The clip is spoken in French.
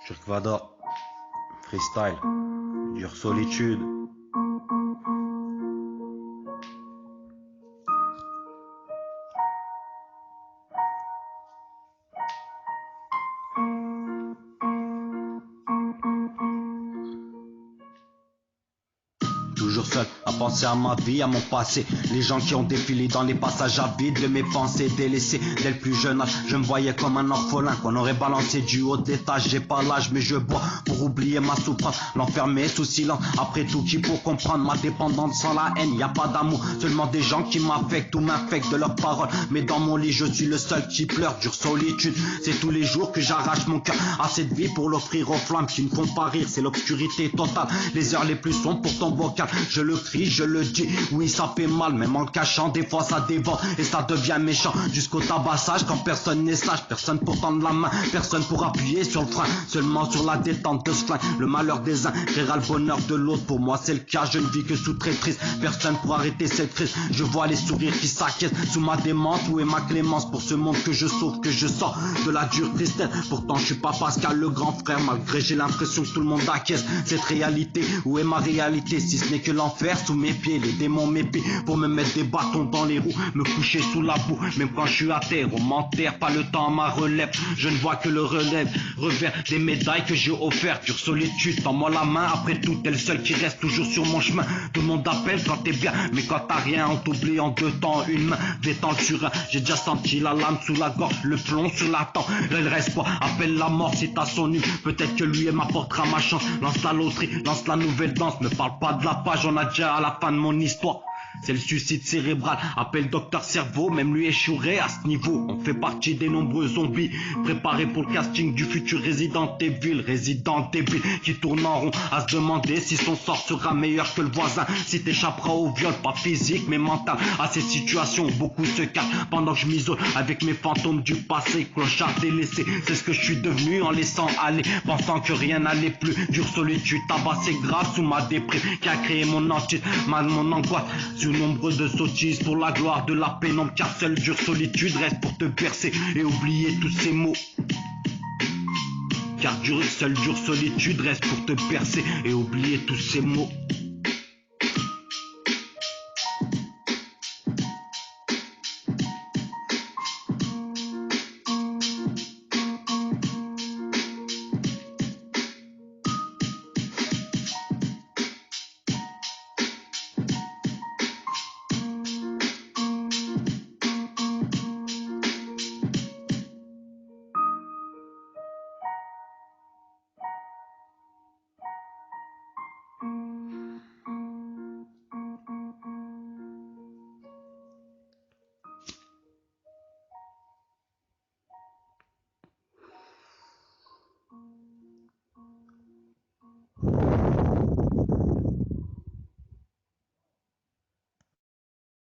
Shirkvada, freestyle, dure solitude. Toujours seul à penser à ma vie, à mon passé. Les gens qui ont défilé dans les passages à vide de mes pensées délaissées. Dès le plus jeune âge, je me voyais comme un orphelin qu'on aurait balancé du haut d'étage. J'ai pas l'âge mais je bois pour oublier ma souffrance. L'enfermer sous silence, après tout qui pour comprendre ma dépendance sans la haine. Y a pas d'amour, seulement des gens qui m'affectent ou m'infectent de leurs paroles. Mais dans mon lit je suis le seul qui pleure, dure solitude. C'est tous les jours que j'arrache mon cœur à cette vie pour l'offrir aux flammes qui ne font pas rire. C'est l'obscurité totale, les heures les plus sombres pour ton vocal. Je le crie, je le dis, oui ça fait mal, même en le cachant, des fois ça dévore et ça devient méchant, jusqu'au tabassage quand personne n'est sage, personne pour tendre la main, personne pour appuyer sur le frein, seulement sur la détente de ce flingue. Le malheur des uns créera le bonheur de l'autre, pour moi c'est le cas, je ne vis que sous traîtrise, personne pour arrêter cette crise, je vois les sourires qui s'acquiescent sous ma démence, où est ma clémence pour ce monde que je sauve, que je sors de la dure tristesse. Pourtant je suis pas Pascal le grand frère, malgré j'ai l'impression que tout le monde acquiesce cette réalité. Où est ma réalité si ce n'est que l'enfer sous mes pieds, les démons m'épient pour me mettre des bâtons dans les roues, me coucher sous la boue, même quand je suis à terre, on m'enterre, pas le temps à ma relève, je ne vois que le relève, revers des médailles que j'ai offertes, dure solitude, tends-moi la main, après tout, t'es le seul qui reste toujours sur mon chemin, tout le monde appelle quand t'es bien, mais quand t'as rien, on t'oublie en deux temps, une main, détends sur un, j'ai déjà senti la lame sous la gorge, le plomb sur la tempe, là il reste pas, appelle la mort si t'as son nu, peut-être que lui m'apportera ma chance, lance la loterie, lance la nouvelle danse, me parle pas de la page, on a déjà à la fin de mon histoire. C'est le suicide cérébral, appelle docteur cerveau, même lui échouerait à ce niveau. On fait partie des nombreux zombies, préparés pour le casting du futur Resident Evil, qui tourne en rond à se demander si son sort sera meilleur que le voisin, si t'échapperas au viol, pas physique mais mental. À ces situations, beaucoup se cachent pendant que je m'isole avec mes fantômes du passé, clochard délaissé. C'est ce que je suis devenu en laissant aller, pensant que rien n'allait plus. Dure solitude, tabassé grave sous ma déprime, qui a créé mon antique, mon angoisse. Sur nombre de sottises pour la gloire de la pénombre, car seule dure solitude reste pour te bercer et oublier tous ces mots. Car seule dure solitude reste pour te bercer et oublier tous ces mots.